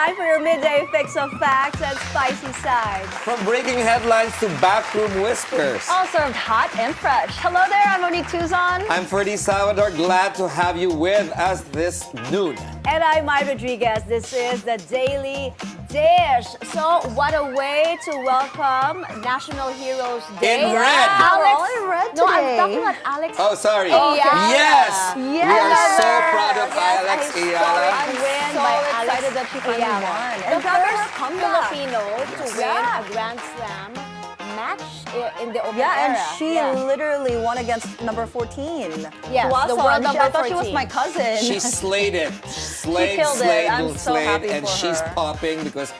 time for your midday fix of facts and spicy sides. From breaking headlines to backroom whispers. All served hot and fresh. Hello there, I'm Monique Tuzon. I'm Ferdi Salvador. Glad to have you with us this noon. And I'm Mai Rodriguez. This is the Daily Dish. So, what a way to welcome National Heroes Day. In red. We're all in red No, I'm today. talking about Alex. Oh, sorry. Ayala. Yes. Yes. We are so proud of Yes, Alex a Ayala. historic win So by excited Alex that she finally Ayala. won. The And proud of her first comeback. Filipino to win a Grand Slam match in the open Yeah, and era. she literally won against number 14. Yes, Tuwason. the world number I thought she was 14. my cousin. She slayed it. Slayed, killed it. slayed, I'm so slayed, happy and for she's her. popping because,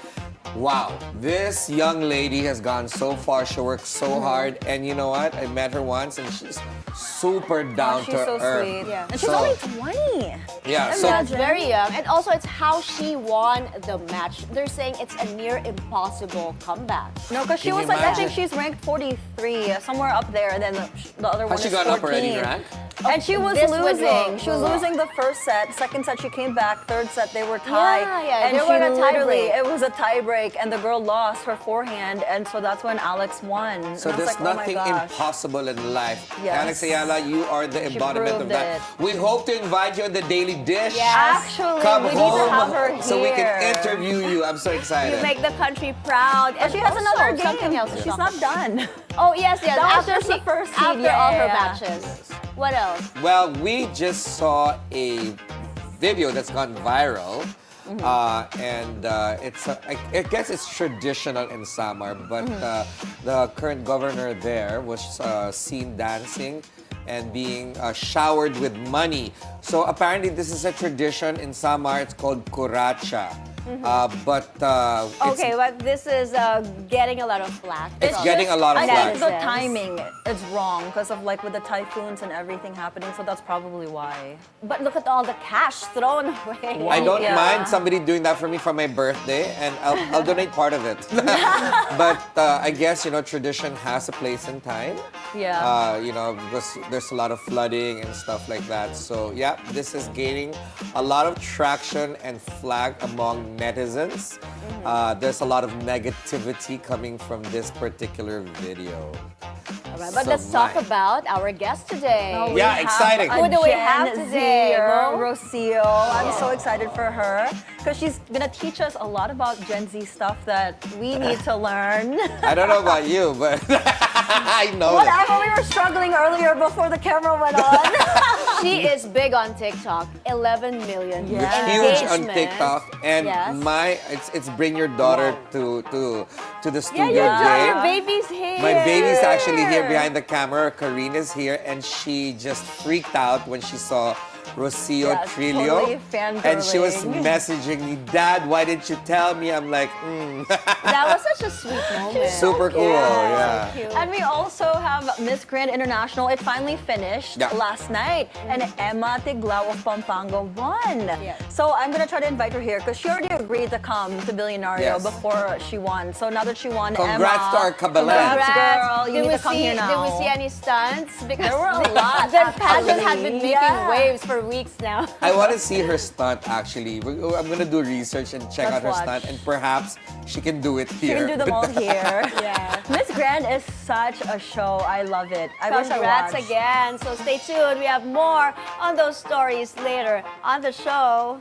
wow, this young lady has gone so far. She worked so hard, and you know what? I met her once, and she's super down She's to so earth. sweet. Yeah. And she's So- only 20. Yeah, so Yeah, it's very young. And also, it's how she won the match. They're saying it's a near impossible comeback. No, because she Can was you like, I think imagine? she's ranked 43, somewhere up there, and then the other one has she is gone 14. up already in rank? And she was This was losing. the- She was losing the first set. Second set, she came back. Third set, they were tied. Yeah, and they she were in a literally, tie-break. it was a tie break, and the girl lost her forehand, and so that's when Alex won. So and I was there's like, nothing oh my gosh. impossible in life. Yes. Alex Ayala, you are the embodiment of proved that. it. We hope to invite you on the Daily Dish. Yes. Actually, Come we home need to have her so we can here. interview you. I'm so excited. You make the country proud. But she has also, another game. something else to She's talk not done. Oh, yes. That was After just the first seed, after all her yeah. matches. What else? Well, we just saw a video that's gone viral. I guess it's traditional in Samar, but the current governor there was seen dancing and being showered with money. So apparently this is a tradition in Samar. It's called kuracha. Okay, but this is getting a lot of flack. It's getting a lot of I flack. think the Netizens. timing is wrong because of like with the typhoons and everything happening, so that's probably why. But look at all the cash thrown away. I don't Yeah. mind somebody doing that for me for my birthday, and I'll donate part of it. But I guess, tradition has a place and time. Yeah. Because there's a lot of flooding and stuff like that. So, yeah, this is gaining a lot of traction and flag among netizens. There's a lot of negativity coming from this particular video. All right, but let's talk about our guest today. Oh, Yeah, we have exciting. a Who do we Gen have today, Zer, Mo? Rocio. I'm so excited for her because she's gonna teach us a lot about Gen Z stuff that we need to learn. I don't know about you, but I know that. Whatever, we were struggling earlier before the camera went on. She is big on TikTok. 11 million Yeah. Huge on engagement. TikTok, and Yes. it's bring your daughter to the studio Yeah, day. your baby's here. My baby's actually here behind the camera. Karina's here, and she just freaked out when she saw Rocio Yeah, Trillo. totally fangirling. And she was messaging me, "Dad, why didn't you tell me?" I'm like, That was such a sweet moment. super cool. Yeah. So cute. And we also have Miss Grand International. It finally finished Yeah. last night, and Emma Tiglao of Pampanga won. Yes. So I'm gonna try to invite her here because she already agreed to come to Bilyonaryo Yes. before she won. So now that she won, Congrats Emma, to our Kabalan. Congrats, girl. You Did need we to come see, here now. Did we see any stunts? Because There were a lot, The pageant had been actually. making Yeah. waves for weeks now. I want to see her stunt actually. I'm gonna do research and check out Let's her watch. stunt, and perhaps she can do it She here. can do them all here. Yeah. Miss Grand is such a show. I love it. I wish I Congrats watched. again. So stay tuned. We have more on those stories later on the show.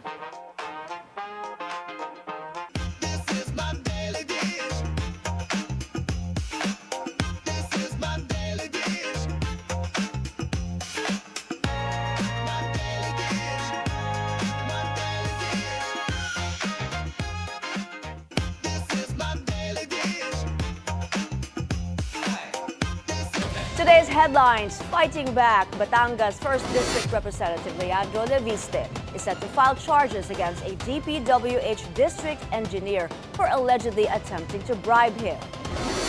Today's headlines: fighting back. Batangas 1st District Representative Leandro Leviste is set to file charges against a DPWH district engineer for allegedly attempting to bribe him.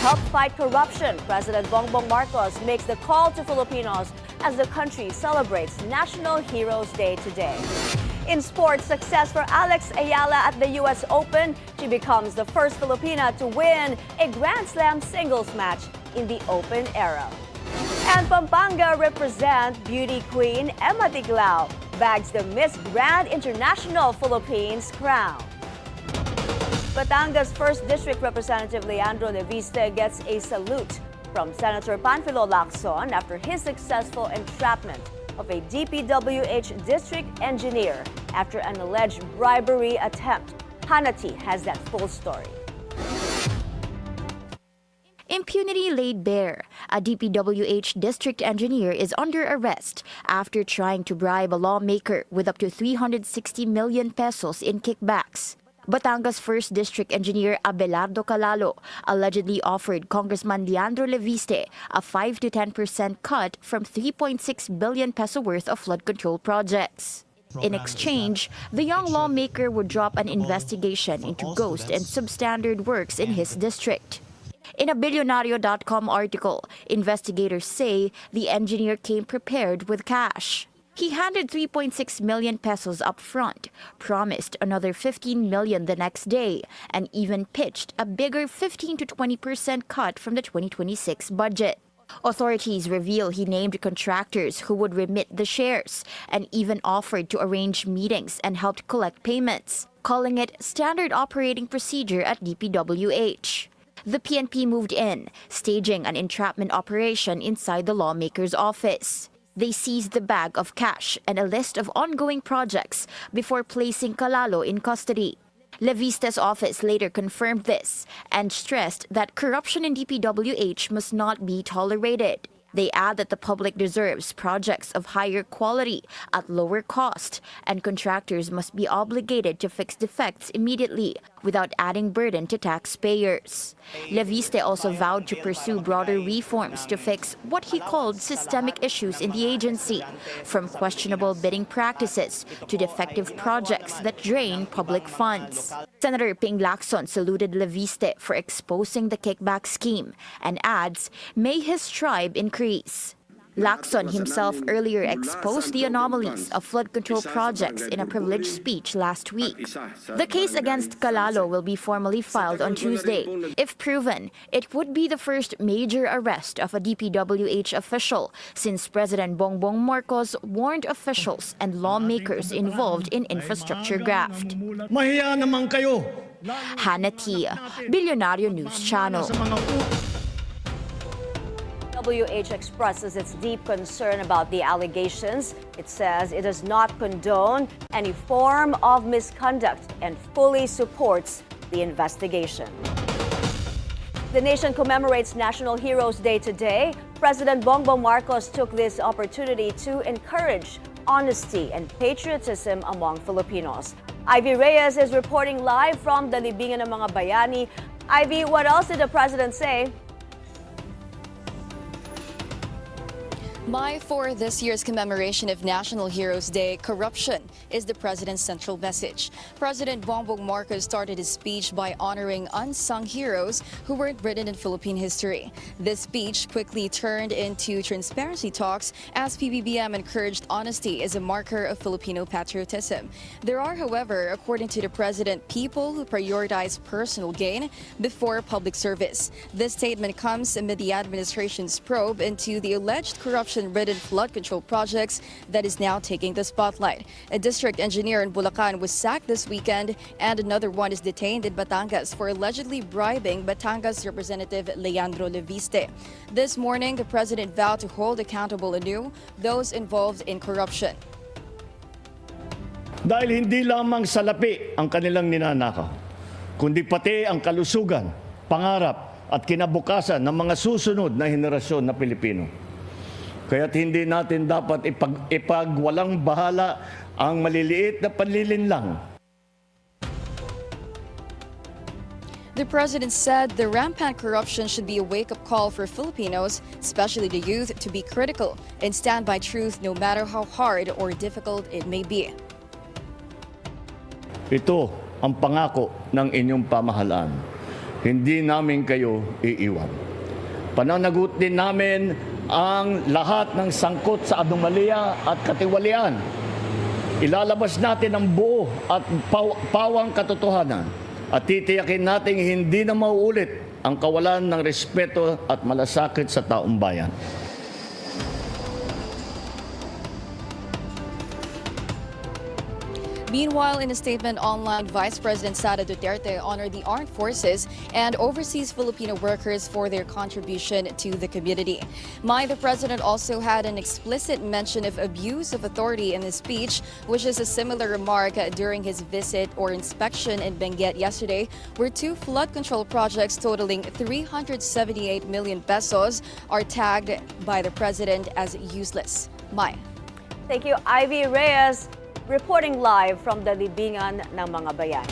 Help fight corruption. President Bongbong Marcos makes the call to Filipinos as the country celebrates National Heroes Day today. In sports, success for Alex Ayala at the US Open. She becomes the first Filipina to win a Grand Slam singles match in the Open era. And Pampanga represent beauty queen Emma Tiglao bags the Miss Grand International Philippines crown. Batangas 1st District Representative Leandro Leviste gets a salute from Senator Panfilo Lacson after his successful entrapment of a DPWH district engineer after an alleged bribery attempt. Hanati has that full story. Impunity laid bare. A DPWH district engineer is under arrest after trying to bribe a lawmaker with up to 360 million pesos in kickbacks. Batangas 1st District Engineer Abelardo Calalo allegedly offered Congressman Leandro Leviste a 5 to 10% cut from 3.6 billion peso worth of flood control projects. In exchange, the young lawmaker would drop an investigation into ghost and substandard works in his district. In a Bilyonaryo.com article, investigators say the engineer came prepared with cash. He handed 3.6 million pesos up front, promised another 15 million the next day, and even pitched a bigger 15 to 20% cut from the 2026 budget. Authorities reveal he named contractors who would remit the shares and even offered to arrange meetings and helped collect payments, calling it standard operating procedure at DPWH. The PNP moved in, staging an entrapment operation inside the lawmaker's office. They seized the bag of cash and a list of ongoing projects before placing Calalo in custody. Leviste's office later confirmed this and stressed that corruption in DPWH must not be tolerated. They add that the public deserves projects of higher quality at lower cost, and contractors must be obligated to fix defects immediately without adding burden to taxpayers. Leviste also vowed to pursue broader reforms to fix what he called systemic issues in the agency, from questionable bidding practices to defective projects that drain public funds. Senator Ping Lacson saluted Leviste for exposing the kickback scheme and adds, "May his tribe increase." Lacson himself earlier exposed the anomalies of flood control projects in a privileged speech last week. The case against Calalo will be formally filed on Tuesday. If proven, it would be the first major arrest of a DPWH official since President Bongbong Marcos warned officials and lawmakers involved in infrastructure graft. Mahiya naman kayo. Hanati, Bilyonaryo News Channel. WH expresses its deep concern about the allegations. It says it does not condone any form of misconduct and fully supports the investigation. The nation commemorates National Heroes Day today. President Bongbong Marcos took this opportunity to encourage honesty and patriotism among Filipinos. Ivy Reyes is reporting live from the Libingan ng mga Bayani. Ivy, what else did the president say? For this year's commemoration of National Heroes Day, corruption is the president's central message. President Bongbong Marcos started his speech by honoring unsung heroes who weren't written in Philippine history. This speech quickly turned into transparency talks as PBBM encouraged honesty as a marker of Filipino patriotism. There are, however, according to the president, people who prioritize personal gain before public service. This statement comes amid the administration's probe into the alleged corruption-ridden flood control projects that is now taking the spotlight. A district engineer in Bulacan was sacked this weekend, and another one is detained in Batangas for allegedly bribing Batangas Representative Leandro Leviste. This morning, the president vowed to hold accountable anew those involved in corruption. Dahil hindi lamang salapi ang kanilang ninanakaw, kundi pati ang kalusugan, pangarap at kinabukasan ng mga susunod na henerasyon na Pilipino. Kaya't hindi natin dapat ipagwalang bahala ang maliliit na panlilinlang. The president said the rampant corruption should be a wake-up call for Filipinos, especially the youth, to be critical and stand by truth no matter how hard or difficult it may be. Ito ang pangako ng inyong pamahalaan. Hindi namin kayo iiwan. Pananagutin namin ang lahat ng sangkot sa anomalya at katiwalian. Ilalabas natin ang buo at pawang katotohanan at titiyakin natin hindi na mauulit ang kawalan ng respeto at malasakit sa taong bayan. Meanwhile, in a statement online, Vice President Sara Duterte honored the armed forces and overseas Filipino workers for their contribution to the community. Mai, the president, also had an explicit mention of abuse of authority in his speech, which is a similar remark during his visit or inspection in Benguet yesterday, where two flood control projects totaling 378 million pesos are tagged by the president as useless. Mai. Thank you, Ivy Reyes, reporting live from the libingan ng mga bayani.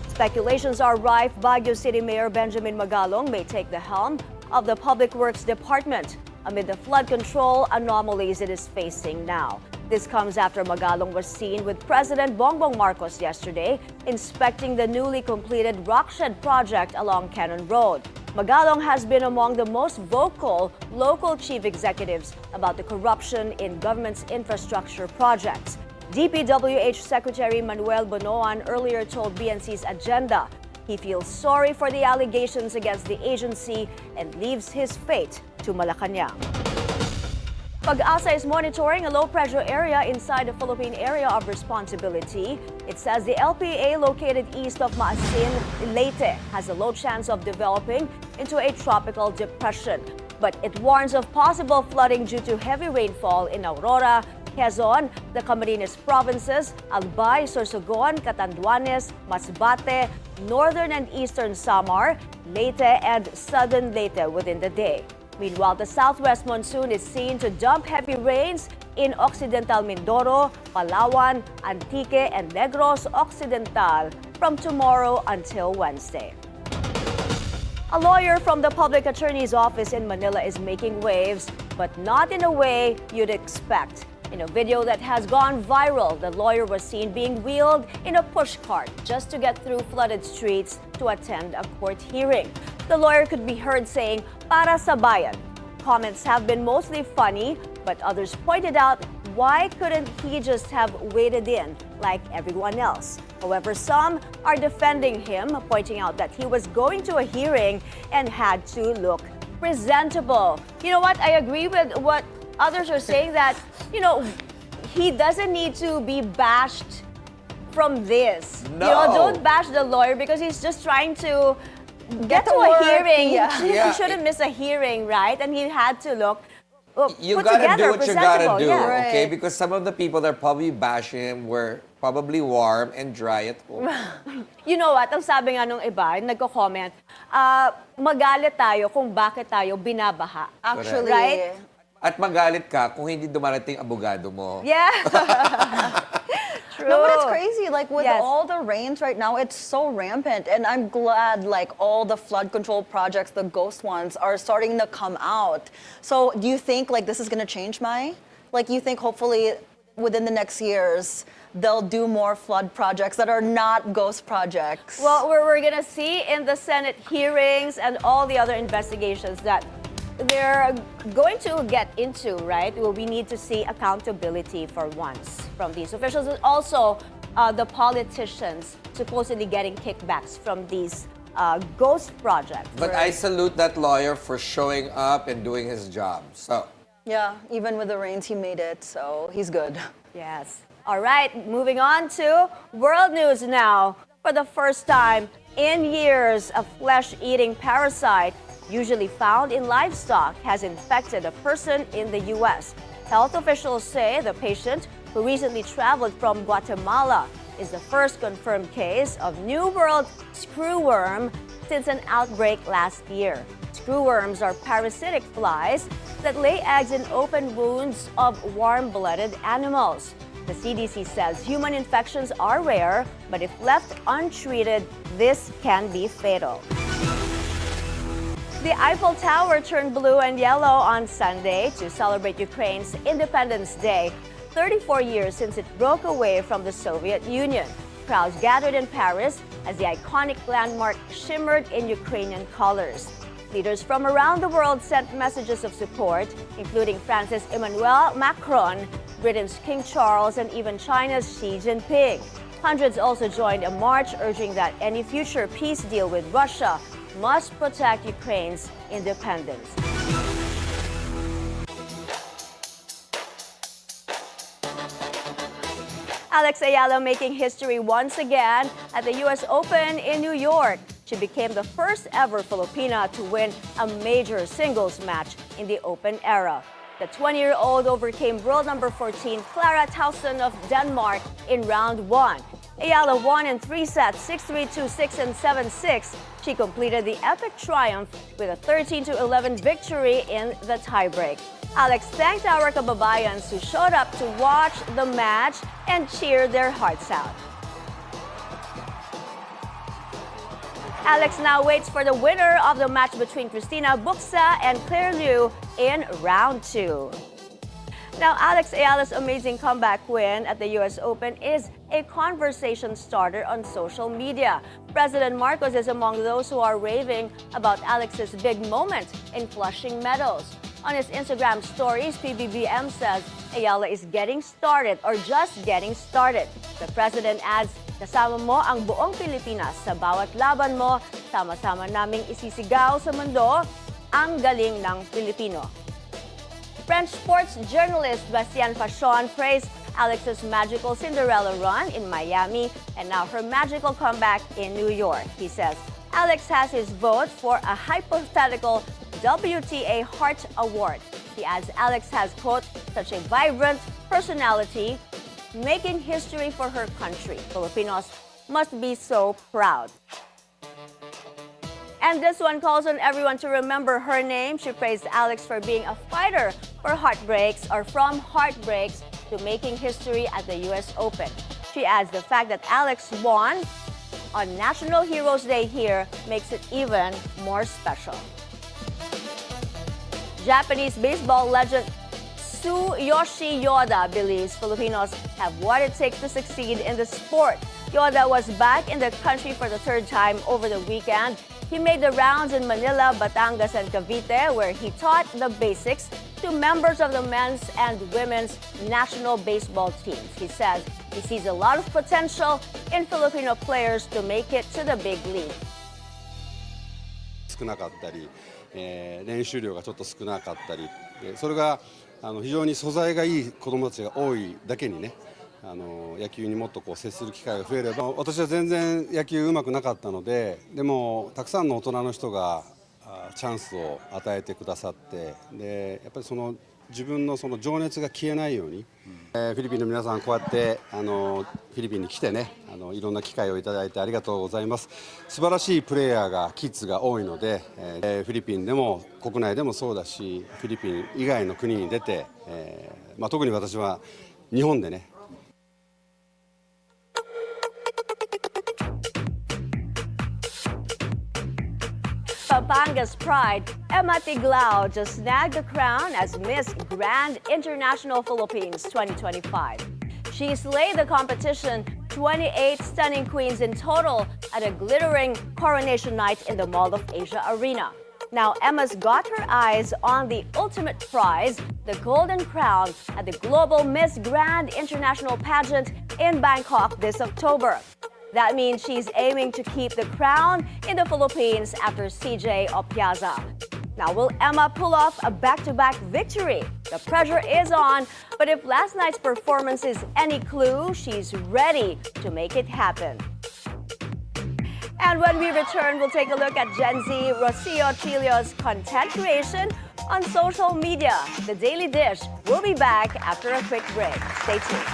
Speculations are rife. Baguio City Mayor Benjamin Magalong may take the helm of the Public Works Department amid the flood control anomalies it is facing now. This comes after Magalong was seen with President Bongbong Marcos yesterday inspecting the newly completed rockshed project along Cannon Road. Magalong has been among the most vocal local chief executives about the corruption in government's infrastructure projects. DPWH Secretary Manuel Bonoan earlier told BNC's Agenda he feels sorry for the allegations against the agency and leaves his fate to Malacanang. Pag-asa is monitoring a low-pressure area inside the Philippine Area of Responsibility. It says the LPA located east of Maasin, Leyte, has a low chance of developing into a tropical depression. But it warns of possible flooding due to heavy rainfall in Aurora, Quezon, the Camarines provinces, Albay, Sorsogon, Catanduanes, Masbate, northern and eastern Samar, Leyte, and southern Leyte within the day. Meanwhile, the southwest monsoon is seen to dump heavy rains in Occidental Mindoro, Palawan, Antique, and Negros Occidental from tomorrow until Wednesday. A lawyer from the public attorney's office in Manila is making waves, but not in a way you'd expect. In a video that has gone viral, the lawyer was seen being wheeled in a pushcart just to get through flooded streets to attend a court hearing. The lawyer could be heard saying, "Para sa bayan." Comments have been mostly funny, but others pointed out why couldn't he just have waded in like everyone else? However, some are defending him, pointing out that he was going to a hearing and had to look presentable. You know what? I agree with what others are saying that, he doesn't need to be bashed from this. No. Don't bash the lawyer because he's just trying to get to to a work, hearing. yeah. He shouldn't miss a hearing, right? And he had to look You put gotta together, do what you gotta presentable. do, Yeah. okay? Right. Because some of the people that are probably bashing him were probably warm and dry at home. You know what? Ang sabi nga nung iba, nagko-comment, magalit tayo kung bakit tayo binabaha. Actually, Right? At magalit ka kung hindi dumarating abogado mo. Yeah. True. no, but it's crazy. Like with Yes. all the rains right now, it's so rampant, and I'm glad like all the flood control projects, the ghost ones, are starting to come out. So, do you think like this is gonna change, Mai? Like you think hopefully within the next years they'll do more flood projects that are not ghost projects? Well, we're going to see in the Senate hearings and all the other investigations that they're going to get into, right? Well, we need to see accountability for once from these officials and also the politicians supposedly getting kickbacks from these ghost projects. But I salute that lawyer for showing up and doing his job. So, yeah, even with the rains, he made it, so he's good. Yes. All right, moving on to world news now. For the first time in years, a flesh-eating parasite usually found in livestock has infected a person in the U.S. Health officials say the patient, who recently traveled from Guatemala, is the first confirmed case of New World screwworm since an outbreak last year. Screwworms are parasitic flies that lay eggs in open wounds of warm-blooded animals. The CDC says human infections are rare, but if left untreated, this can be fatal. The Eiffel Tower turned blue and yellow on Sunday to celebrate Ukraine's Independence Day, 34 years since it broke away from the Soviet Union. Crowds gathered in Paris as the iconic landmark shimmered in Ukrainian colors. Leaders from around the world sent messages of support, including France's Emmanuel Macron, Britain's King Charles, and even China's Xi Jinping. Hundreds also joined a march urging that any future peace deal with Russia must protect Ukraine's independence. Alex Ayala making history once again at the US Open in New York. She became the first ever Filipina to win a major singles match in the Open era. The 20-year-old overcame world number 14 Clara Tauson of Denmark in round 1. Ayala won in 3 sets, 6-3, 2-6, and 7-6. She completed the epic triumph with a 13-11 victory in the tiebreak. Alex thanked our kababayans who showed up to watch the match and cheer their hearts out. Alex now waits for the winner of the match between Cristina Buxa and Claire Liu in round 2. Now, Alex Ayala's amazing comeback win at the US Open is a conversation starter on social media. President Marcos is among those who are raving about Alex's big moment in flushing medals. On his Instagram stories, PBBM says Ayala is getting started or just getting started. The president adds, kasama mo ang buong Pilipinas sa bawat laban mo, sama-sama naming isisigaw sa mundo ang galing ng Pilipino. French sports journalist Bastien Fachon praised Alex's magical Cinderella run in Miami and now her magical comeback in New York. He says Alex has his vote for a hypothetical WTA Heart Award. He adds Alex has, quote, such a vibrant personality, making history for her country. Filipinos must be so proud. And this one calls on everyone to remember her name. She praised Alex for being a fighter for heartbreaks or from heartbreaks to making history at the US Open. She adds the fact that Alex won on National Heroes Day here makes it even more special. Japanese baseball legend Tsuyoshi Yoda believes Filipinos have what it takes to succeed in the sport. Yoda was back in the country for the 3rd time over the weekend. He made the rounds in Manila, Batangas, and Cavite, where he taught the basics to members of the men's and women's national baseball teams. He says he sees a lot of potential in Filipino players to make it to the big league. 少なかったり、練習量がちょっと少なかったり、それが非常に素材がいい子どもたちが多いだけにね、野球にもっと接する機会が増えれば、私は全然野球うまくなかったので、でもたくさんの大人の人がチャンスを与えてくださって、でやっぱり自分の情熱が消えないように、フィリピンの皆さんこうやってフィリピンに来てね、いろんな機会をいただいてありがとうございます。素晴らしいプレイヤーがキッズが多いので、フィリピンでも国内でもそうだし、フィリピン以外の国に出て、特に私は日本でね。Pampanga's pride, Emma Tiglao just snagged the crown as Miss Grand International Philippines 2025. She slayed the competition, 28 stunning queens in total, at a glittering coronation night in the Mall of Asia Arena. Now, Emma's got her eyes on the ultimate prize, the Golden Crown, at the Global Miss Grand International Pageant in Bangkok this October. That means she's aiming to keep the crown in the Philippines after CJ Opiaza. Now, will Emma pull off a back-to-back victory? The pressure is on, but if last night's performance is any clue, she's ready to make it happen. And when we return, we'll take a look at Gen Z Rocio Trillo's content creation on social media. The Daily Dish will be back after a quick break. Stay tuned.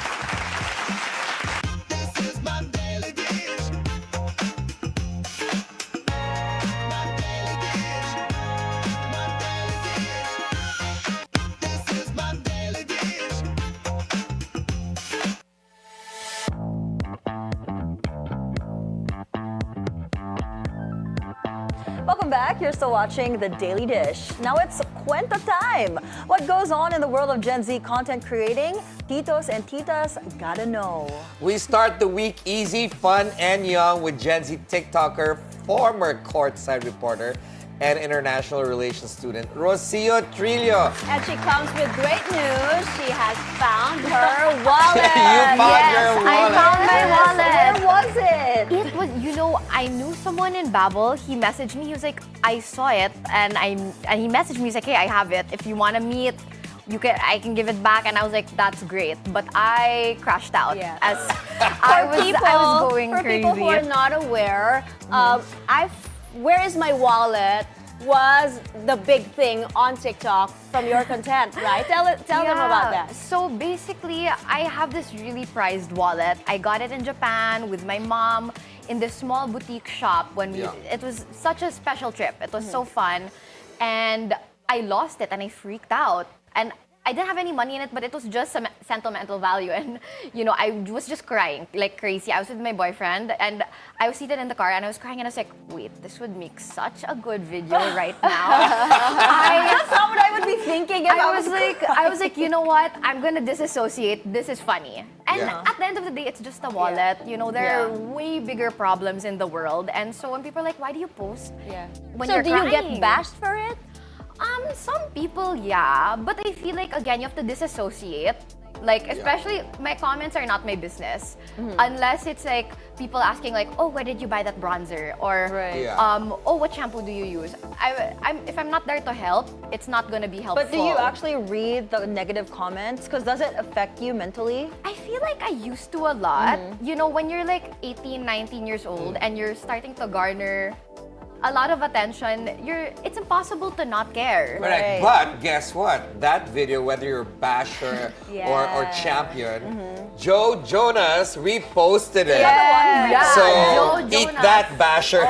Welcome back. You're still watching The Daily Dish. Now it's Kwento time. What goes on in the world of Gen Z content creating? Titos and Titas gotta know. We start the week easy, fun, and young with Gen Z TikToker, former courtside reporter, and international relations student, Rocio Trillo. And she comes with great news. She has found her wallet. You found your wallet. I found my wallet. Where was it? It was, I knew someone in Babel. He messaged me. He was like, I saw it, and he messaged me. He's like, hey, I have it. If you want to meet, I can give it back, and I was like, that's great. But I crashed out Yeah. as I was going for crazy. people who are not aware, where is my wallet was the big thing on TikTok from your content, right? Tell them about that. So basically, I have this really prized wallet. I got it in Japan with my mom in this small boutique shop it was such a special trip. It was so fun. And I lost it and I freaked out. And I didn't have any money in it, but it was just some sentimental value. And, I was just crying like crazy. I was with my boyfriend and I was seated in the car and I was crying and I was like, wait, this would make such a good video right now. That's not what I would be thinking if I was like, you know what? I'm gonna disassociate. This is funny. And at the end of the day, it's just a wallet. There are way bigger problems in the world. And so when people are like, why do you post when So you're do crying? you get bashed for it? Some people, but I feel like, again, you have to disassociate. Like, especially, my comments are not my business. Unless it's like, people asking like, oh, where did you buy that bronzer? Or, oh, what shampoo do you use? If I'm not there to help, it's not gonna be helpful. But do you actually read the negative comments? Because does it affect you mentally? I feel like I used to a lot. When you're like 18, 19 years old and you're starting to garner a lot of attention, it's impossible to not care. Right. But guess what? That video, whether you're basher or champion, Joe Jonas reposted it. So Joe eat Jonas. that, bashers.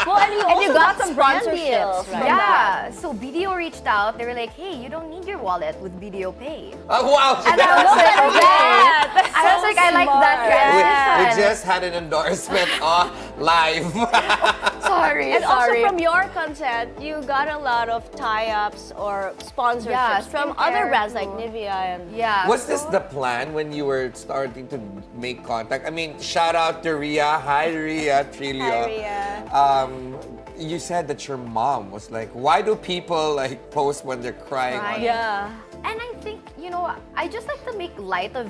Well, and you also got some sponsorships, right? Yeah, so BDO reached out. They were like, hey, you don't need your wallet with BDO Pay. Wow. And I was like, okay. I was like, I like that We transition. just had an endorsement live. Sorry, And sorry. also from your content, you got a lot of tie-ups or sponsorships from other skincare brands like too. Nivea and Was this the plan when you were starting to make contact? I mean, shout out to Ria. Hi, Ria Trillo. Hi, Ria. You said that your mom was like, why do people like post when they're crying? Crying. And I think, I just like to make light of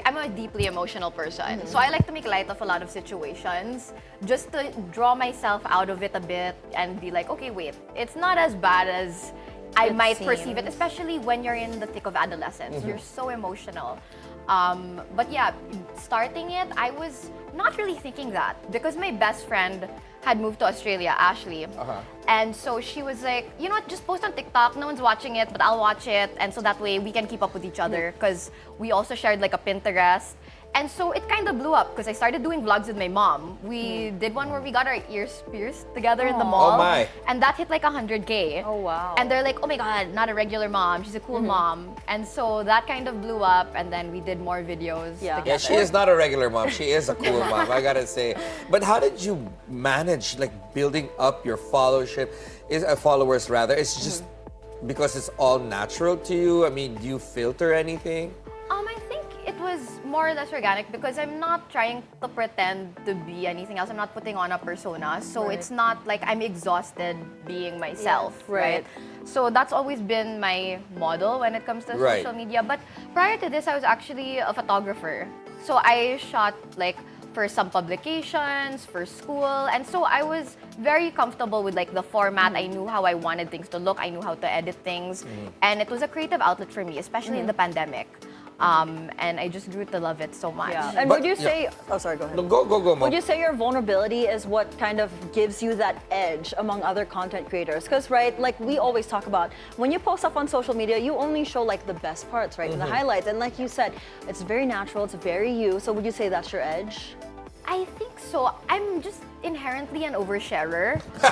I'm a deeply emotional person. So I like to make light of a lot of situations just to draw myself out of it a bit and be like, okay, wait, it's not as bad as I might perceive it, especially when you're in the thick of adolescence. You're so emotional. But yeah, starting it, I was not really thinking that because my best friend had moved to Australia, Ashley. And so she was like, you know what, just post on TikTok. No one's watching it, but I'll watch it. And so that way we can keep up with each other because we also shared like a Pinterest. And so it kind of blew up because I started doing vlogs with my mom. We did one where we got our ears pierced together in the mall. Oh my. And that hit like 100K. Oh, wow. And they're like, oh my God, not a regular mom. She's a cool mom. And so that kind of blew up. And then we did more videos together. Yeah, she is not a regular mom. She is a cool mom, I gotta say. But how did you manage like building up your followers rather? It's just because it's all natural to you? I mean, do you filter anything? I think it was more or less organic because I'm not trying to pretend to be anything else. I'm not putting on a persona. So it's not like I'm exhausted being myself, right? So that's always been my model when it comes to social media. But prior to this, I was actually a photographer. So I shot like for some publications, for school. And so I was very comfortable with like the format. I knew how I wanted things to look. I knew how to edit things. And it was a creative outlet for me, especially in the pandemic. And I just grew to love it so much. And would you say, oh sorry, go ahead. No, go, Mom. Would you say your vulnerability is what kind of gives you that edge among other content creators? Because, right, like we always talk about, when you post stuff on social media, you only show like the best parts, right? And the highlights. And like you said, it's very natural, it's very you. So would you say that's your edge? I think so. I'm just inherently an oversharer. It's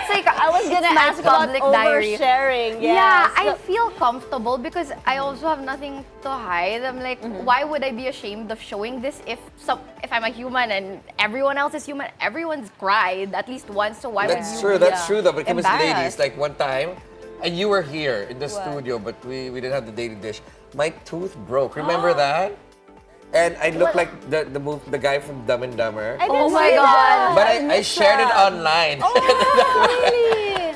like I was gonna ask about oversharing. Yeah, I feel comfortable because I also have nothing to hide. I'm like, why would I be ashamed of showing this if I'm a human and everyone else is human? Everyone's cried at least once, so why would you? That's true though. But come as ladies, embarrassed? like one time, and you were here in the studio, but we didn't have the daily dish. My tooth broke. Remember that? And I look like the guy from Dumb and Dumber. Oh my God! But I shared it online. Really?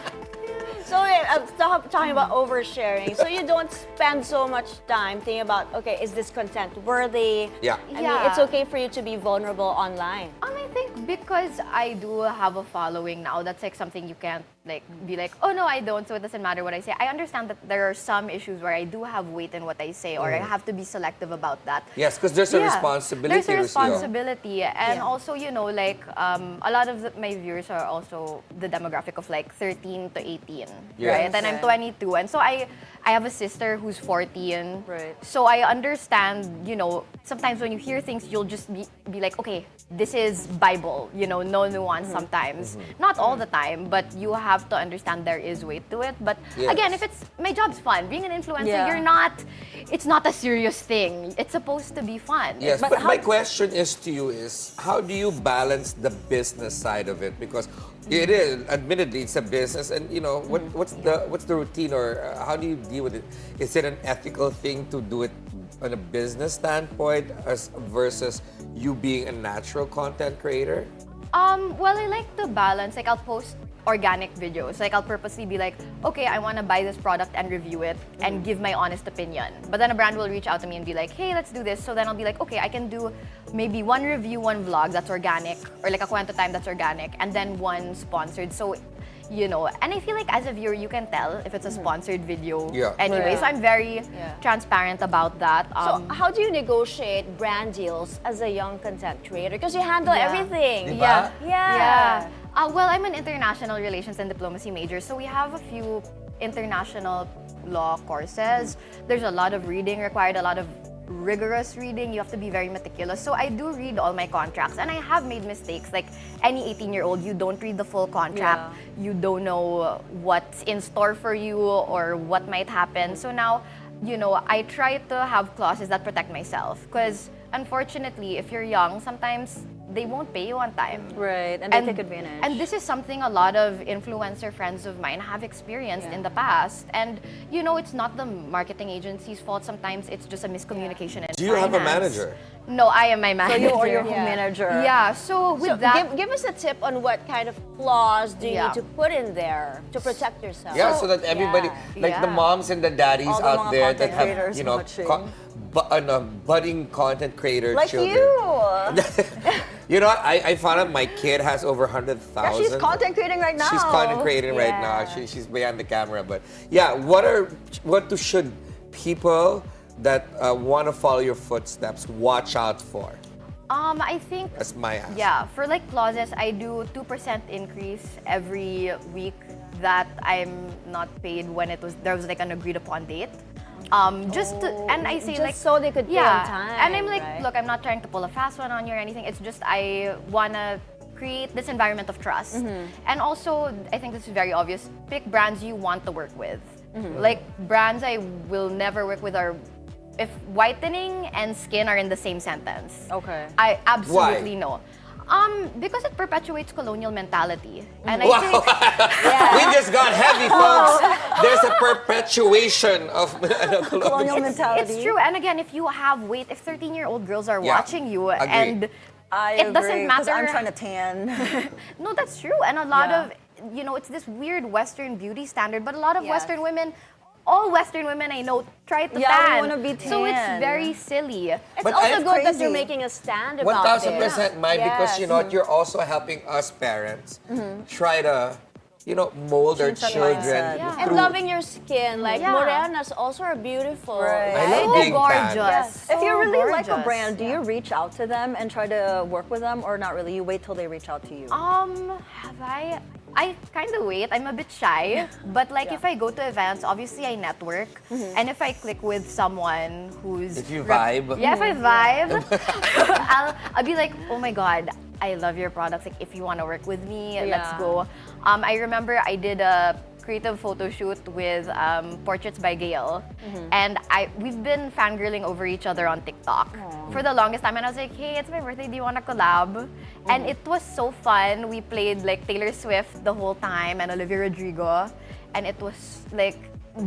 So I'm talking about oversharing. So you don't spend so much time thinking about, okay, is this content worthy? Yeah. I mean, it's okay for you to be vulnerable online. I think because I do have a following now, that's like something you can't like be like, oh no, I don't, so it doesn't matter what I say. I understand that there are some issues where I do have weight in what I say, or I have to be selective about that. Yes, because there's a responsibility. There's a Rocio. responsibility, and also, you know, like a lot of my viewers are also the demographic of like 13 to 18, right? And I'm 22, and so I have a sister who's 14. Right. So I understand, you know, sometimes when you hear things, you'll just be like, okay, this is Bible, you know, no nuance sometimes. Not all the time, but you have to understand there is weight to it. But again, if it's, my job's fun. Being an influencer, it's not a serious thing. It's supposed to be fun. Yes, but my question is to you is, how do you balance the business side of it? Because it is, admittedly, it's a business, and you know, what's the routine, or how do you deal with it? Is it an ethical thing to do it on a business standpoint versus you being a natural content creator? Well, I like the balance. Like, I'll post organic videos. Like, I'll purposely be like, okay, I want to buy this product and review it and give my honest opinion. But then a brand will reach out to me and be like, hey, let's do this. So then I'll be like, okay, I can do maybe one review, one vlog that's organic, or like a Kwento time that's organic, and then one sponsored. So, you know, and I feel like as a viewer, you can tell if it's a sponsored video anyway. So I'm very transparent about that. So how do you negotiate brand deals as a young content creator? Because you handle everything. Diba? Yeah. Well, I'm an international relations and diplomacy major, so we have a few international law courses. There's a lot of reading required, a lot of rigorous reading. You have to be very meticulous. So I do read all my contracts, and I have made mistakes. Like any 18-year-old, you don't read the full contract. You don't know what's in store for you or what might happen. So now, you know, I try to have clauses that protect myself, because unfortunately, if you're young, sometimes they won't pay you on time. Right, and they take advantage. And this is something a lot of influencer friends of mine have experienced in the past. And, you know, it's not the marketing agency's fault. Sometimes it's just a miscommunication in Do you have a finance. manager? No, I am my manager. So you are your home manager. Yeah, so with So that... give us a tip on what kind of clause do you need to put in there to protect yourself. Yeah, so that everybody, like the moms and the daddies All the out mga there content that have, creators you know, watching. budding content creator Like children. you. You know what? I found out my kid has over 100,000. She's content creating right now. She's content creating right now. She's behind the camera. But yeah, what should people that want to follow your footsteps watch out for? I think... That's my ask. Yeah, for like clauses, I do 2% increase every week that I'm not paid when there was like an agreed upon date. And I say just like so they could pay on time, and I'm like, right? look, I'm not trying to pull a fast one on you or anything. It's just I wanna create this environment of trust, and also I think this is very obvious. Pick brands you want to work with. Like brands I will never work with are if whitening and skin are in the same sentence. Okay. I absolutely know. Because it perpetuates colonial mentality. And I think We just got heavy, folks. There's a perpetuation of Colonial mentality. it's true. And again, if you have weight, if 13-year-old girls are watching you Agreed. and It doesn't matter. I'm trying to tan. No, that's true. And a lot of, you know, it's this weird Western beauty standard, but a lot of Western women, all Western women I know try to Yeah, tan. we wanna be So it's tan. very silly. It's But also I'm good that crazy. you're making a stand about 1,000% Mai, because you know what, you're also helping us parents try to, you know, mold our Change that children mindset. And through. loving your skin, like morenas also are beautiful. Right. I love So being tan. gorgeous. If you So really like a gorgeous. brand, do you reach out to them and try to work with them, or not really? You wait till they reach out to you. Have I kind of wait. I'm a bit shy. But like if I go to events, obviously I network. And if I click with someone who's... If you vibe. Yeah, if I vibe, I'll be like, oh my God, I love your products. Like if you want to work with me, let's go. I remember I did a creative photo shoot with Portraits by Gail. And we've been fangirling over each other on TikTok for the longest time. And I was like, hey, it's my birthday, do you want to collab? And it was so fun. We played like Taylor Swift the whole time and Olivia Rodrigo. And it was like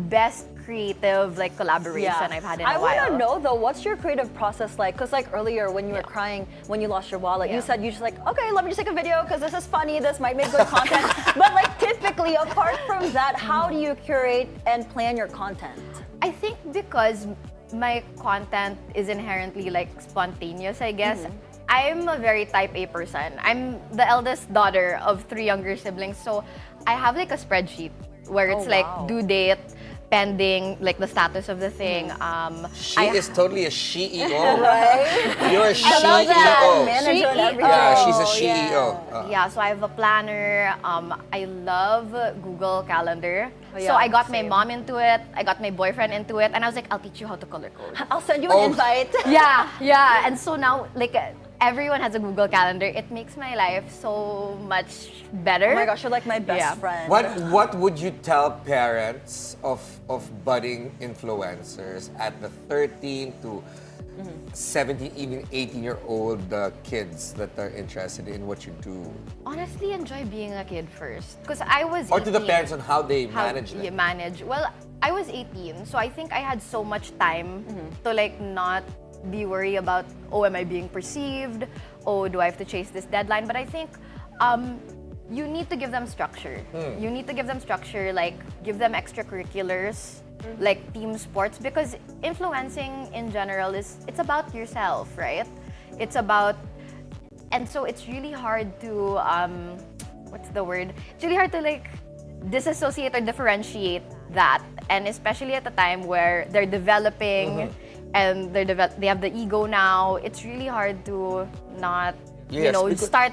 best creative like collaboration I've had in a while. I want to know though, what's your creative process like? Because like earlier when you were crying when you lost your wallet, you said you just like, okay, let me just take a video because this is funny, this might make good content. But like typically, apart from that, how do you curate and plan your content? I think because my content is inherently like spontaneous, I guess. I'm a very type A person. I'm the eldest daughter of 3 younger siblings, so I have like a spreadsheet where it's like wow. due date, pending, like the status of the thing. She is totally a CEO. Right? You're a I love that. CEO. Manager and everything. Yeah, she's a Oh, CEO. Yeah, so I have a planner. I love Google Calendar. yeah, So I got my same. mom into it. I got my boyfriend into it, and I was like, I'll teach you how to color code. I'll send you an Oh. invite. Yeah. And so now, like, everyone has a Google Calendar. It makes my life so much better. Oh my gosh, you're like my best Yeah. friend. What would you tell parents of budding influencers at the 13 to 17, even 18-year-old kids that are interested in what you do? Honestly, enjoy being a kid first. Because I was Or to the 18. parents on how they How manage you them? manage. Well, I was 18, so I think I had so much time to like not be worried about, oh, am I being perceived? Oh, do I have to chase this deadline? But I think you need to give them structure. You need to give them structure, like give them extracurriculars, like team sports, because influencing in general it's about yourself, right? It's about, and so it's really hard to what's the word? It's really hard to like disassociate or differentiate that, and especially at a time where they're developing and they have the ego now. It's really hard to not, Yes, because- start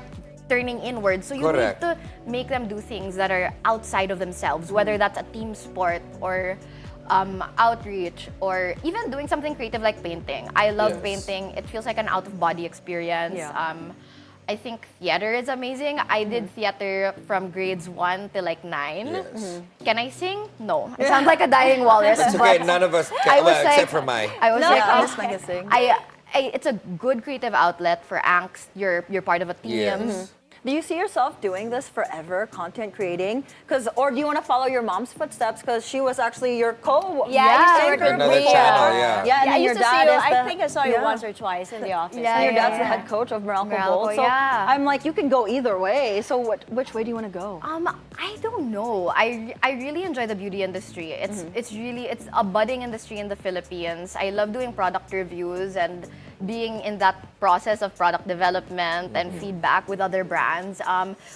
turning inward. So you Correct. need to make them do things that are outside of themselves, whether that's a team sport or outreach, or even doing something creative like painting. I love Yes. painting. It feels like an out-of-body experience. Yeah. I think theater is amazing. I did theater from grades 1 to like 9. Yes. Can I sing? No. I sound like a dying walrus. It's okay, but none of us I can, was well, like, except for Mai. I was No, like, I oh, just make it sing. it's a good creative outlet for angst. You're part of a team. Yes. Do you see yourself doing this forever, content creating? Or do you want to follow your mom's footsteps? Because she was actually your Yeah, I used to work with Another Ria. channel, yeah. Yeah, and I then your used to see dad you. is the, I think I saw you yeah. once or twice in the office. Yeah, And your dad's yeah. the head coach of Meralco Meralco, Bowl. So yeah. I'm like, you can go either way. So which way do you want to go? I don't know. I really enjoy the beauty industry. It's a budding industry in the Philippines. I love doing product reviews and being in that process of product development and feedback with other brands.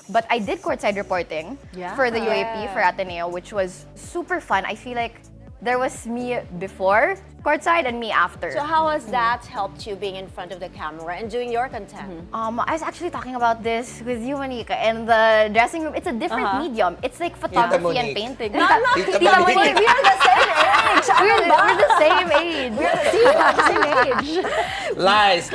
But I did courtside reporting Yeah. for the UAP, for Ateneo, which was super fun. I feel like there was me before courtside and me after. So how has that helped you being in front of the camera and doing your content? I was actually talking about this with you, Monique, in the dressing room. It's a different medium. It's like photography and Monique. painting. Tita Tita Monique. Monique. We are the same age. We're the same age. We're the same age. Lies.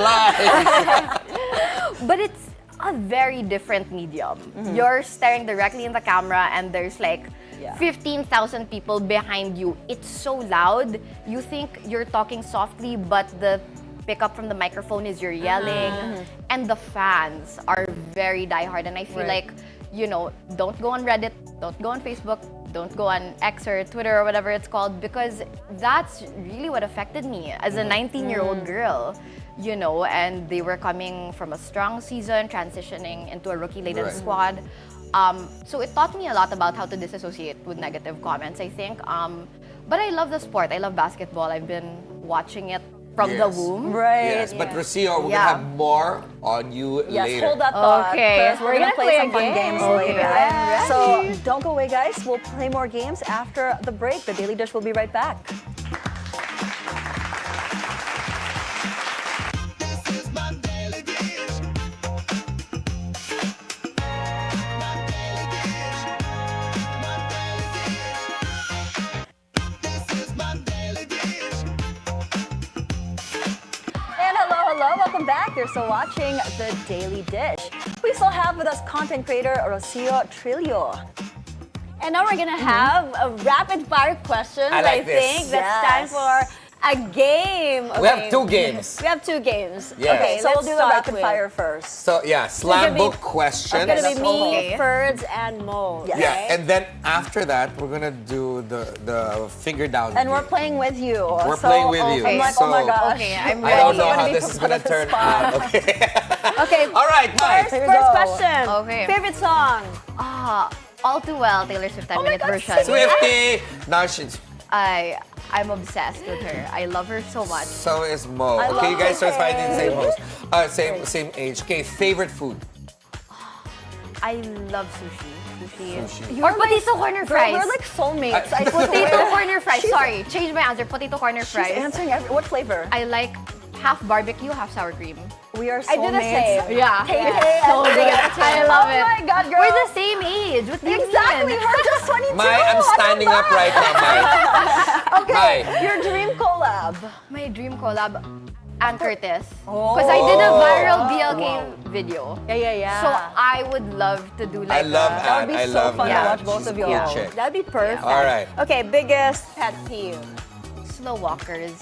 But it's a very different medium. You're staring directly in the camera and there's like 15,000 people behind you. It's so loud. You think you're talking softly, but the pickup from the microphone is you're yelling. And the fans are very diehard. And I feel like, don't go on Reddit, don't go on Facebook, don't go on X or Twitter or whatever it's called, because that's really what affected me as a 19-year-old girl. And they were coming from a strong season, transitioning into a rookie-laden Right. squad. So it taught me a lot about how to disassociate with negative comments, I think. But I love the sport. I love basketball. I've been watching it from the Yes. womb. Right. Yes, but Rocio, we're Yeah. gonna have more on you Yes, later. hold that thought. Okay. 'Cause we're gonna play some fun games later. I'm ready. So don't go away, guys. We'll play more games after the break. The Daily Dish will be right back. And hello, welcome back. You're still watching The Daily Dish. We still have with us content creator Rocio Trillo. And now we're gonna have a rapid fire questions. I like this. think that's time Yes. for a game. We have two games. We have two games. Yes. Okay, So we'll let's do the start rapid with- fire first. So yeah, slam gonna be- book It's questions. gonna be me, Okay. Ferds, and Mo. Yeah. Yeah, okay? and then after that, we're gonna do the finger down. And we're game. playing with you. We're playing with you. I'm like, oh my So- gosh. Okay, I'm I ready. don't know We're gonna how be this is put gonna on the turn spot. out. Okay. Okay, All right, Mike. Here we first go. question. Okay. Favorite song? All Too Well, Taylor Swift 10-minute version. Swifty. Now she's. I'm obsessed with her. I love her so much. So is Mo. I Okay, you love guys are her. finding the same host. Same age. Okay, favorite food. I love sushi. Sushi. Or potato corner fries. We're like soulmates. I Potato corner fries. She's- Sorry, change my answer. Potato corner She's fries. answering what flavor? I like half barbecue, half sour cream. We are soulmates. I do the same. Yeah. So good. I love it. Oh my God, girl. We're the same age. What do you Exactly. mean? We're just 22. Mai, I'm standing up right now, Mai. Okay, Mai. your dream collab. My dream collab, Ann Curtis. Because I did a viral BLK video. Yeah. So I would love to do I like love That would Ann. be I so love fun to Ann. watch both She's of a you cool all. chick. That'd be perfect. All right. Okay, biggest pet peeve. slow walkers.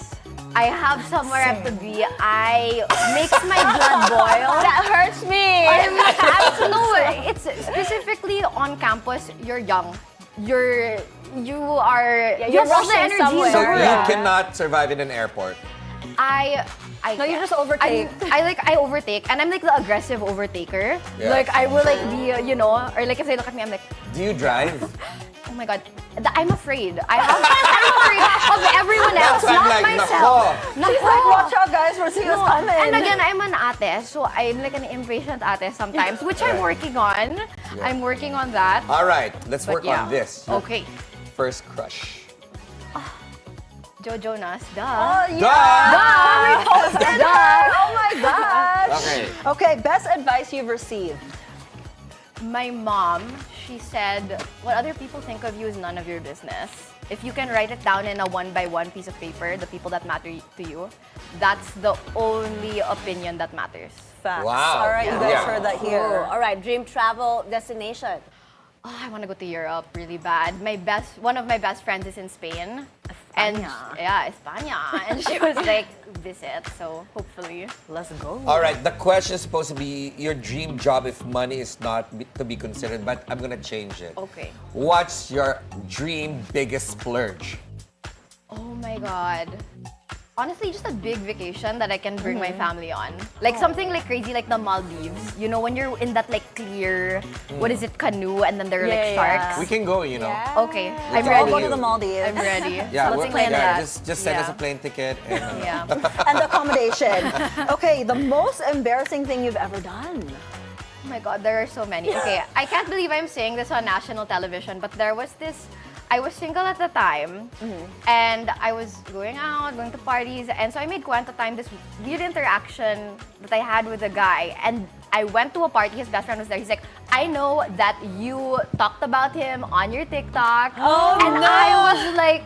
I have somewhere I have to be. I makes my blood boil. That hurts me. It's specifically on campus. You're young. You are. Yeah, you you're have all the rushing energy. somewhere. So Correct. you cannot survive in an airport. I No, you can't. just overtake. I overtake, and I'm like the aggressive overtaker. Yeah. Like I will like be, or like if they look at me, I'm like, Do you drive? oh my god, I'm afraid. I'm afraid of everyone else, That's why I'm not like, myself. nako. She's like, watch out, guys. We're seeing us coming. And again, I'm an ate, so I'm like an impatient ate sometimes, which I'm working on. I'm working on that. All right, let's But work on this. Okay. First crush. Joe Jonas, duh. Oh, Duh! Oh my gosh. Okay. Okay, best advice you've received. My mom, she said, what other people think of you is none of your business. If you can write it down in a 1-by-1 piece of paper, the people that matter to you, that's the only opinion that matters. Facts. Wow. All right, you guys Yeah. heard that Oh, here. all right, dream travel destination. Oh, I want to go to Europe really bad. One of my best friends is in Spain. And yeah, España. And she was like, visit. So hopefully. Let's go. All right, the question is supposed to be your dream job if money is not to be considered, but I'm gonna change it. Okay. What's your dream biggest splurge? Oh my God. Honestly, just a big vacation that I can bring my family on. Like something like crazy like the Maldives. You know, when you're in that like clear, what is it, canoe, and then there are like Yeah, sharks. We can go, you know. Okay, Let's I'm all ready. go to the Maldives. I'm ready. Yeah, Something we're- like yeah, that. just send us a Yeah. plane ticket. And, Yeah. And the accommodation. Okay, the most embarrassing thing you've ever done. Oh my God, there are so many. Okay, I can't believe I'm saying this on national television, but there was this. I was single at the time, and I was going out, going to parties, and so I made Kwento time this weird interaction that I had with a guy. And I went to a party, his best friend was there. He's like, I know that you talked about him on your TikTok. And I was like,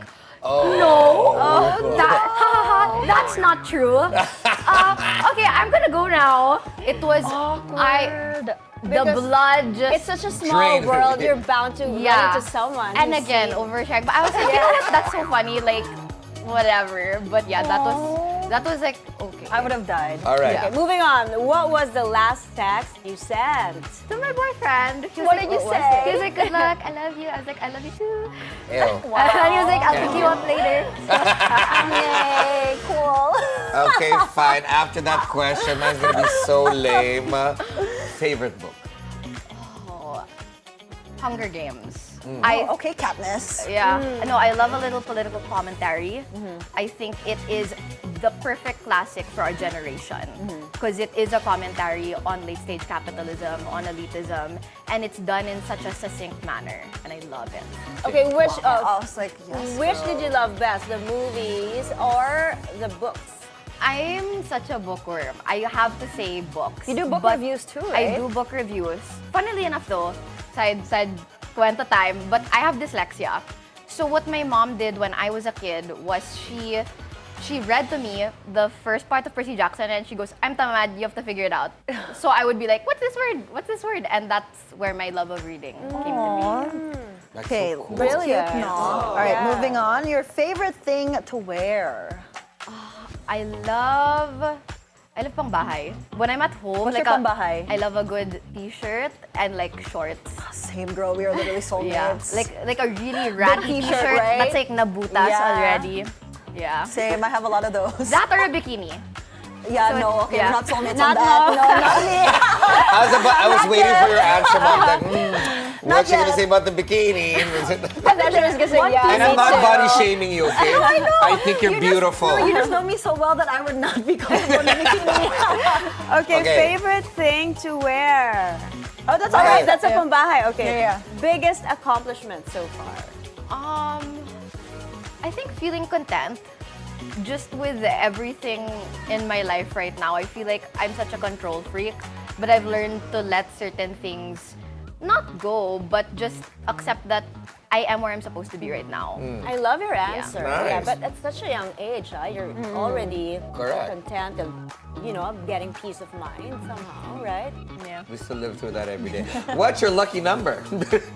that's not true. Okay, I'm gonna go now. It was the Because blood just. It's such a small Drained. world. You're bound to run into someone. And who's again, seen- overshare. But I was like, you know what? That's so funny. Like, whatever. But yeah, that was like okay. I would have died. All right. Okay, moving on. What was the last text you sent? To my boyfriend. He was What like, did you was say? it? He was like, good luck. I love you. I was like, I love you too. Ew. And he was like, I'll pick you up later. Yay, cool. Okay, fine. After that question, mine's gonna be so lame. Favorite book? Hunger Games. Okay, Katniss. Yeah. No, I love a little political commentary. I think it is the perfect classic for our generation because it is a commentary on late-stage capitalism, on elitism, and it's done in such a succinct manner, and I love it. Okay, which I was like, yes. which did you love best, the movies or the books? I'm such a bookworm. I have to say books. You do book but reviews too, I right? do book reviews. Funnily enough though, side Kwento time, but I have dyslexia. So what my mom did when I was a kid was she read to me the first part of Percy Jackson and she goes, I'm tamad, you have to figure it out. So I would be like, what's this word? What's this word? And that's where my love of reading came to be. That's Okay, so cool. brilliant. No. All right, moving on. Your favorite thing to wear? I love pang bahay. When I'm at home, What's like your pangbahay? I love a good t-shirt and like shorts. Same girl, we are literally Yeah, soulmates. like a really ratty t-shirt, t-shirt right? that's like nabutas Yeah. already. Yeah. Same, I have a lot of those. That or a bikini. Yeah, So no, okay, yeah. we're not soulmates Not on that. no. No, not me. I was waiting for your answer, Mom. Like, what you gonna yet. say about the bikini? I thought she was gonna say, yeah, And I'm me not too. body shaming you, okay? I think you're beautiful. You just know me so well that I would not be comfortable in a bikini. Okay, Okay. favorite thing to wear. Oh, that's All right, alright. that's a pambahay. Okay. Yeah, Biggest accomplishment so far. I think feeling content just with everything in my life right now. I feel like I'm such a control freak, but I've learned to let certain things not go, but just accept that I am where I'm supposed to be right now. I love your answer. Yeah, Nice. but at such a young age, you're already Correct. content and, getting peace of mind somehow, right? Yeah. We still live through that every day. What's your lucky number?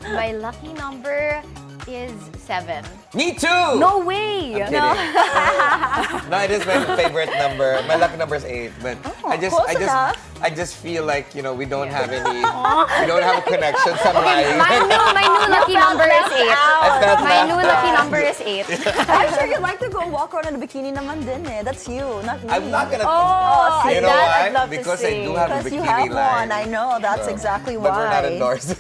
My lucky number is 7. Me too! No way! I'm kidding. No, it is my favorite number. My lucky number is 8, but close enough. I just feel like we don't have any, we don't have a connection. So I'm lying. My new lucky number is 8. I felt My laughed new at. lucky number is 8. I'm sure you'd like to go walk around in a bikini naman din eh. That's you, not me. I'm not gonna. Oh, you know that why? I'd love to Because I see. do have a Because bikini you have line. one, I know. That's exactly why. But we're not endorsed.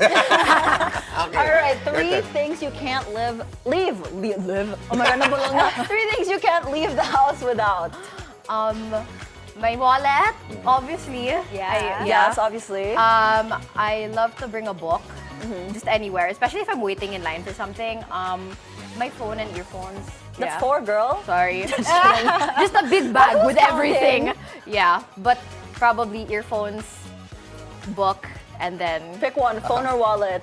Okay. All right, Your 3 turn. things you can't live. Oh my God, nabulong na. 3 things you can't leave the house without. My wallet, obviously. Yeah. Yes, obviously. I love to bring a book, just anywhere, especially if I'm waiting in line for something. My phone and earphones. That's yeah. 4, girl. Sorry. Just a big bag was with everything. counting. Yeah, but probably earphones, book, and then Pick one, phone or wallet.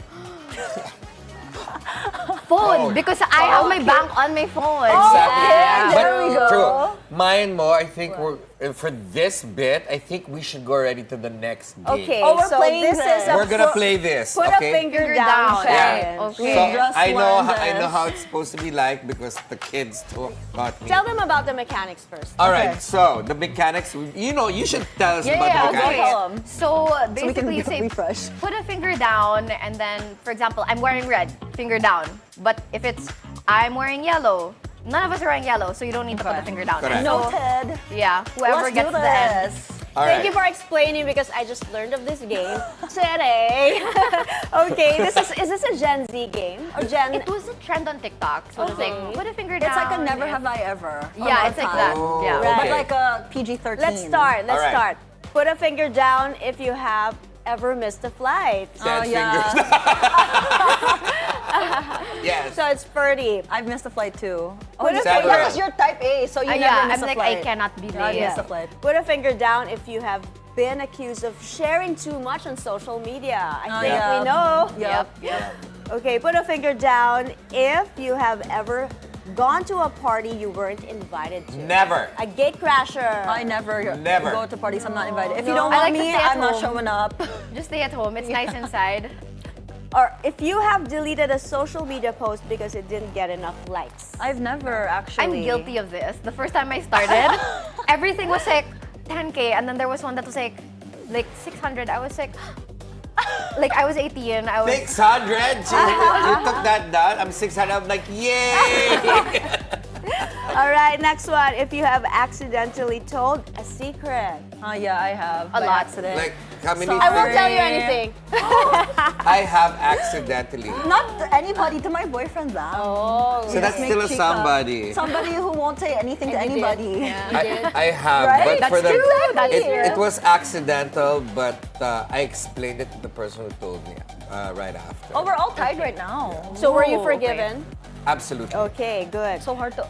phone, because I have my bank on my phone. Exactly. Yeah, But there we go. true. Mine mo, I think for this bit, I think we should go already to the next game. Okay, Oh, we're so playing this this. is a We're gonna play this. Put okay? a finger Finger down down. challenge. Yeah. Okay. So Just I know learned I know this. how it's supposed to be like because the kids taught me. Tell them about the mechanics first. All right, Okay. so the mechanics. You should tell us Yeah, about yeah, the okay. mechanics. Tell 'em. So we can basically, you say refresh. put a finger down, and then, for example, I'm wearing red, finger down. But if it's I'm wearing yellow, none of us are wearing yellow, so you don't need to put the finger down. Correct. So, Noted. yeah, whoever Let's gets do the end. this. All Thank right. you for explaining because I just learned of this game today. Okay, is this a Gen Z game or Gen? It was a trend on TikTok, so it was like Okay. put a finger down. It's like a never yeah. have I ever. Yeah, it's like that. Oh, Yeah. Right. But okay. like a PG-13. Let's start. Let's All right. start. Put a finger down if you have ever missed a flight. Dead yeah. fingers. Yes. So it's Ferdi. I've missed a flight too. Oh, Put a Several. finger. because you're type A, so you Yeah, never I'm miss a like flight. I cannot be I've late. missed a flight. Put a finger down if you have been accused of sharing too much on social media. I think yeah. we know. Yep. Okay, put a finger down if you have ever gone to a party you weren't invited to. Never. A gate crasher. I never Never. go to parties I'm not invited. If you No. don't I want like to me, stay at I'm not home. showing up. Just stay at home. It's nice inside. Or if you have deleted a social media post because it didn't get enough likes. I've never actually. I'm guilty of this. The first time I started, everything was like 10K, and then there was one that was like 600. I was like I was 18. I was 600. You took that down. I'm 600. I'm like, yay! All right, next one. If you have accidentally told a secret. Yeah, I have. A by lot. accident. Like how many? I won't Sorry. tell you anything. I have accidentally. Not anybody, to my boyfriend lang. Oh. So that's Make still a chika. somebody. Somebody who won't say anything to And you did. anybody. Yeah. I have, Right? but That's for the true. That's it true. was accidental, but I explained it to the person who told me right after. Oh, we're all tied right now. So were you Ooh, forgiven? Absolutely. Okay, good. So hard to.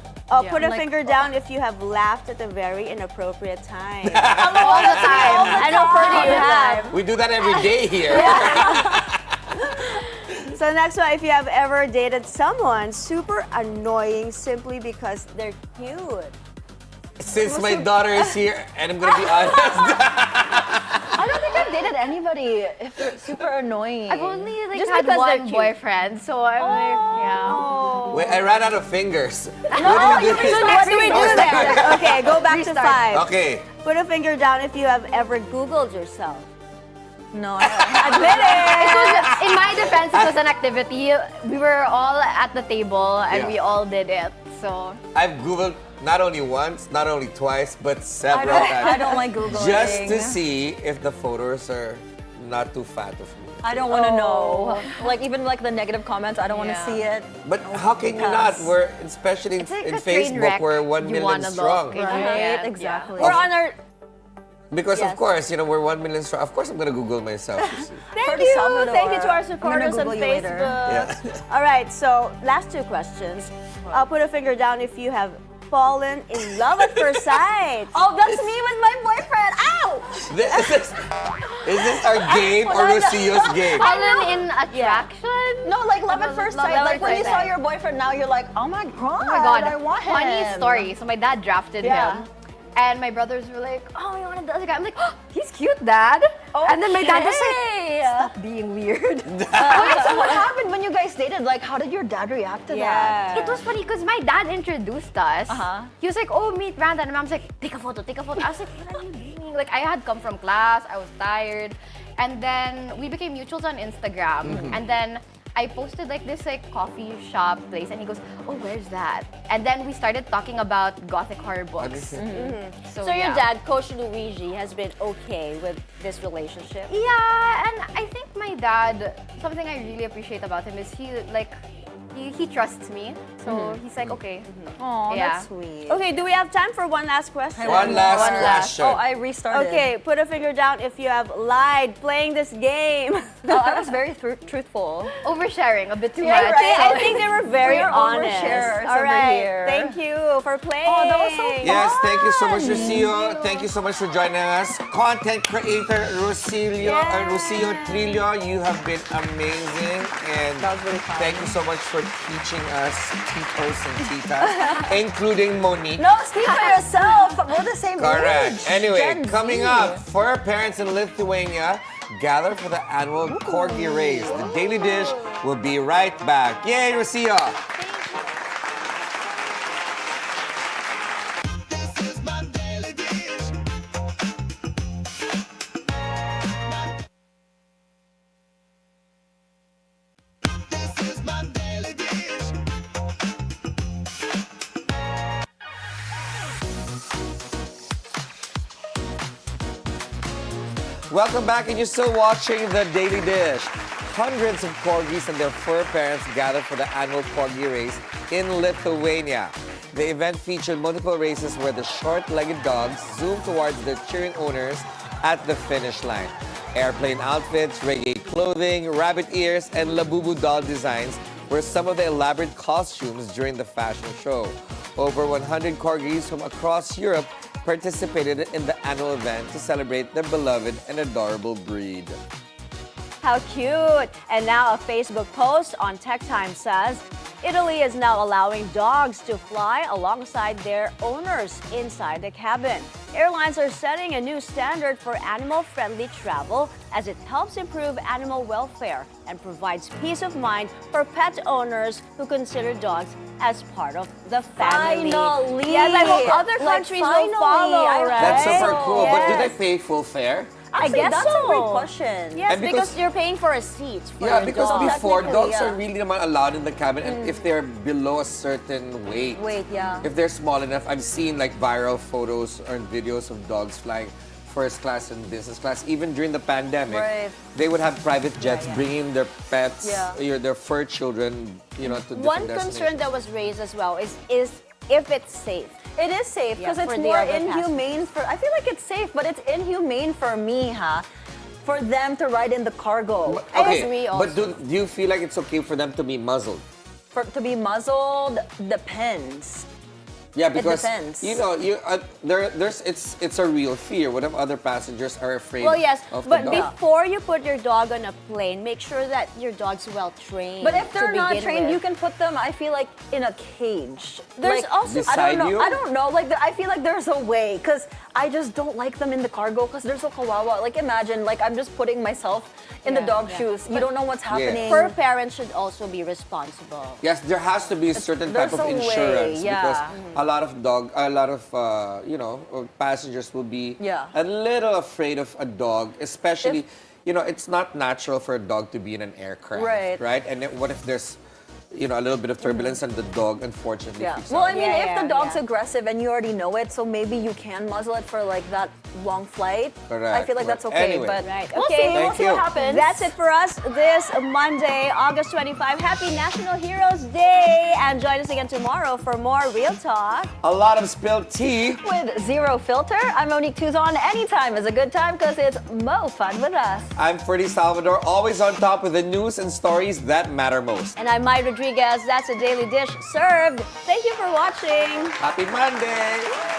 Put a like- finger down if you have laughed at a very inappropriate time. all the time. I know Ferdi you have. We do that every day here. So next one, if you have ever dated someone super annoying simply because they're cute. Since my daughter is here, and I'm gonna be honest, I don't think I've dated anybody if they're super annoying. I've only Just had because they're one cute. boyfriend, so I'm yeah. wait, I ran out of fingers. So next do we do there? Okay, go back to 5. Okay. Put a finger down if you have ever Googled yourself. No, Admit it! It was, in my defense, it was an activity. We were all at the table and Yeah. we all did it. So I've Googled not only once, not only twice, but I several don't, times. I don't like Googling. Just to see if the photos are not too fat of me. I don't want to know. Like even like the negative comments, I don't want to Yeah. see it. But how can you not? because- We're, especially in, It's like in a train Facebook, wreck we're 1 you million wanna strong. look. Right? Yeah. Exactly. We're on our. Because Yes. of course, we're 1 million strong. Of course, I'm gonna Google myself. You see. Thank Ferdi you. Salvador. Thank you to our I'm gonna supporters on Google you later. Facebook. Yeah. All right, so last two questions. I'll put a finger down if you have fallen in love at first sight. Oh, that's me with my boyfriend. Ow! Is this our game or Rocio's game? Fallen in attraction? No, like love at first sight. Love Like at when you first saw sight. your boyfriend, now you're like, oh my god, Oh my god, I want him. funny story. So my dad drafted Yeah. him. And my brothers were like, oh, you want to do guy? I'm like, oh, he's cute, Dad. And then my dad was like, stop being weird. Wait, so what happened when you guys dated? Like, how did your dad react to that? It was funny because my dad introduced us. Uh-huh. He was like, oh, meet Brandon. And mom's like, take a photo, take a photo. I was like, what are you doing? Like, I had come from class. I was tired. And then we became mutuals on Instagram. And then I posted like this coffee shop place. And he goes, oh, where's that? And then we started talking about gothic horror books. So your dad, Coach Luigi, has been okay with this relationship? Yeah, and I think my dad, something I really appreciate about him is he trusts me. So he's like, okay. Oh, Yeah. that's sweet. Okay, do we have time for one last question? One last question. Oh, I restarted. Okay, put a finger down if you have lied playing this game. Oh, I was very truthful. Oversharing a bit too Yeah, much. right. I think they were very We're honest. oversharers All over right, here. thank you for playing. Oh, that was so fun. Yes, thank you so much, Rocio. Thank you so much for joining us. Content creator Rocio Trillo, you have been amazing. And That was really fun. thank you so much for teaching us Titos and Titas, including Monique. No, speak for yourself. We're the same Correct. age. Anyway, Gen coming Z. up, fur parents in Lithuania gather for the annual Corgi Race. The Daily Dish will be right back. Yay, Rocio! Welcome back, and you're still watching The Daily Dish. Hundreds of corgis and their fur parents gather for the annual Corgi Race in Lithuania. The event featured multiple races where the short-legged dogs zoom towards their cheering owners at the finish line. Airplane outfits, reggae clothing, rabbit ears, and Labubu doll designs were some of the elaborate costumes during the fashion show. Over 100 corgis from across Europe participated in the annual event to celebrate their beloved and adorable breed. How cute! And now a Facebook post on Tech Time says, Italy is now allowing dogs to fly alongside their owners inside the cabin. Airlines are setting a new standard for animal-friendly travel as it helps improve animal welfare and provides peace of mind for pet owners who consider dogs as part of the family. Finally! Yes, I hope other Like, countries will finally, follow, I right? That's super cool, but do Yes. they pay full fare? Actually, I guess that's so. a great question. Yes, And because because- you're paying for a seat for Yeah, your because dog. before, Technically, dogs yeah. are really naman allowed in the cabin, and if they're below a certain weight, Yeah. if they're small enough, I've seen like viral photos or videos of dogs flying first class and business class. Even during the pandemic, Right. they would have private jets bringing their pets, Yeah. their fur children, to different One destinations. concern that was raised as well is if it's safe. It is safe because Yeah, it's for the more other inhumane for. I feel like it's safe, but it's inhumane for me, for them to ride in the cargo. I Okay, agree but also. do you feel like it's okay for them to be muzzled? To be muzzled depends. Yeah, because depends. it's a real fear. What if other passengers are afraid Well, yes, of the but dog? before you put your dog on a plane, make sure that your dog's well trained. But if they're to not begin trained, with. you can put them. I feel like in a cage. There's Like, also- I Beside don't know. you? I don't know. Like I feel like there's a way because I just don't like them in the cargo because they're so kawawa. Like imagine, like I'm just putting myself in the Yeah, dog's yeah. shoes. You don't know what's happening. Fur parents should also be responsible. Yes, there has to be a certain type there's of a way, insurance yeah. because a lot of passengers will be Yeah. a little afraid of a dog, especially it's not natural for a dog to be in an aircraft, Right. right? And then what if there's a little bit of turbulence, and the dog unfortunately. Yeah. freaks Well, out. I mean, if the dog's yeah. aggressive and you already know it, so maybe you can muzzle it for like that long flight. Correct, I feel like that's correct. okay. Anyway. But Right, we'll okay. see. We'll Thank see what you. happens. That's it for us this Monday, August 25. Happy National Heroes Day. And join us again tomorrow for more Real Talk. A lot of spilled tea. With zero filter, I'm Monique Tuzon. Anytime is a good time because it's mo fun with us. I'm Ferdi Salvador, always on top with the news and stories that matter most. And I'm Mai Rodriguez. That's a daily dish served. Thank you for watching. Happy Monday!